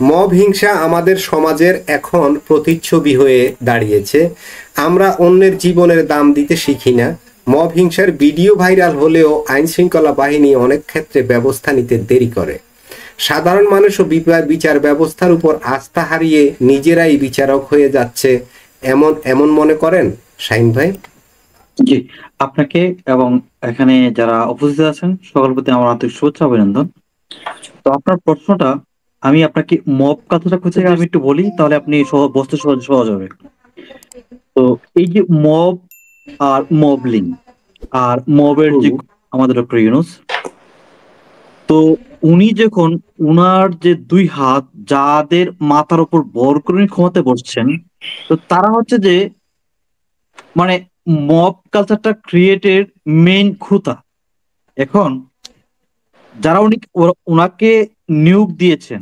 Mob হিংসা আমাদের সমাজের এখন প্রতিচ্ছবি হয়ে দাঁড়িয়েছে। আমরা অন্যের জীবনের দাম দিতে শিখি না। মব হিংসার ভিডিও ভাইরাল হলেও আইন শৃঙ্খলা বাহিনী অনেক ক্ষেত্রে ব্যবস্থা নিতে দেরি করে। সাধারণ মানুষও বিচার ব্যবস্থার উপর আস্থা হারিয়ে নিজেরাই বিচারক হয়ে যাচ্ছে, এমন এমন মনে করেন শাহিন ভাই? জি, আপনাকে এবং এখানে যারা উপস্থিত আছেন সকল প্রতি আমার আন্তরিক শুভেচ্ছা অভিনন্দন। তো আপনার প্রশ্নটা, আমি আপনাকে মব কথাটা কোথায় আমি একটু বলি, তাহলে আপনি বুঝতে সহজ সহজ হবে। তো এই যে মব আর মবলিং আর মবের যে আমাদের ডক্টর ইউনূস, তো উনি যখন উনার যে দুই হাত যাদের মাথার উপর ভর করে উনি ক্ষমতায় বসছেন, তো তারা হচ্ছে যে মানে মব কালচারটা ক্রিয়েটের মেইন খুঁতা। এখন যারা উনাকে নিয়োগ দিয়েছেন,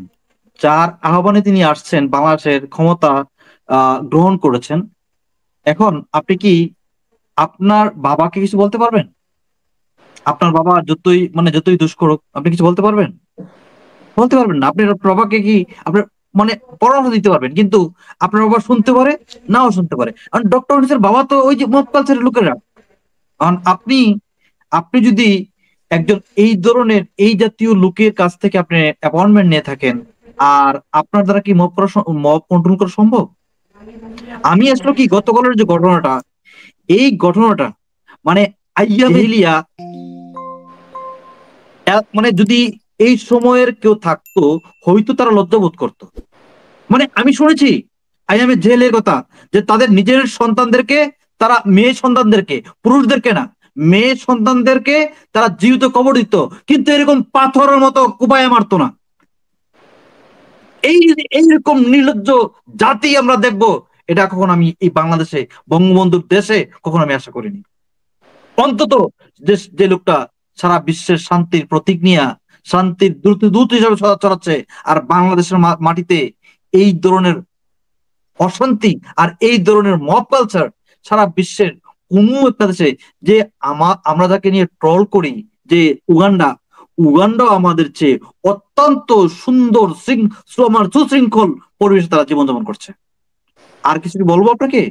যার আহ্বানে তিনি আসছেন, বাংলাদেশের ক্ষমতা গ্রহণ করেছেন, এখন আপনি কি আপনার বাবাকে কিছু বলতে পারবেন? আপনার বাবা যতই দুষ করুক, আপনি কিছু বলতে পারবেন? বলতে পারবেন না। আপনি আপনার বাবাকে কি আপনার পরামর্শ দিতে পারবেন, কিন্তু আপনার বাবা শুনতে পারে, নাও শুনতে পারে। কারণ ডক্টর ইউনূসের বাবা তো ওই যে মব কালচারের লোকেরা। কারণ আপনি আপনি যদি একজন এই জাতীয় লোকের কাছ থেকে আপনি অ্যাপয়েন্টমেন্ট নিয়ে থাকেন, আর আপনার দ্বারা কি মব কন্ট্রোল করা সম্ভব? আমি আসলে কি গতকালের যে ঘটনাটা, এই ঘটনাটা মানে আইয়া বেহিলিয়া যদি এই সময়ের কেউ থাকতো, হয়তো তারা লজ্জাবোধ করতো। আমি শুনেছি আইএমএ জেলের কথা, যে তাদের নিজের সন্তানদেরকে, তারা মেয়ে সন্তানদেরকে, পুরুষদেরকে না, মেয়ে সন্তানদেরকে তারা জীবিত কবর দিত, কিন্তু এরকম পাথরের মতো কুপায় মারতো না। এইরকম নির্লজ্জ জাতি আমরা দেখবো, এটা কখনো আমি এই বাংলাদেশে, বঙ্গবন্ধুর দেশে কখনো আমি আশা করিনি। অন্তত যে লোকটা সারা বিশ্বের শান্তির প্রতীক নিয়ে শান্তির দূত হিসাবে ছড়াচ্ছে, আর বাংলাদেশের মাটিতে এই ধরনের অশান্তি আর এই ধরনের মব কালচার সারা বিশ্বের কোন একটা দেশে, যে আমরা যাকে নিয়ে ট্রল করি যে উগান্ডাও আমাদের চেয়ে অত্যন্ত সুন্দর সুশৃঙ্খল পরিবেশে তারা জীবনযাপন করছে। আর কিছু কি বলবো আপনাকে?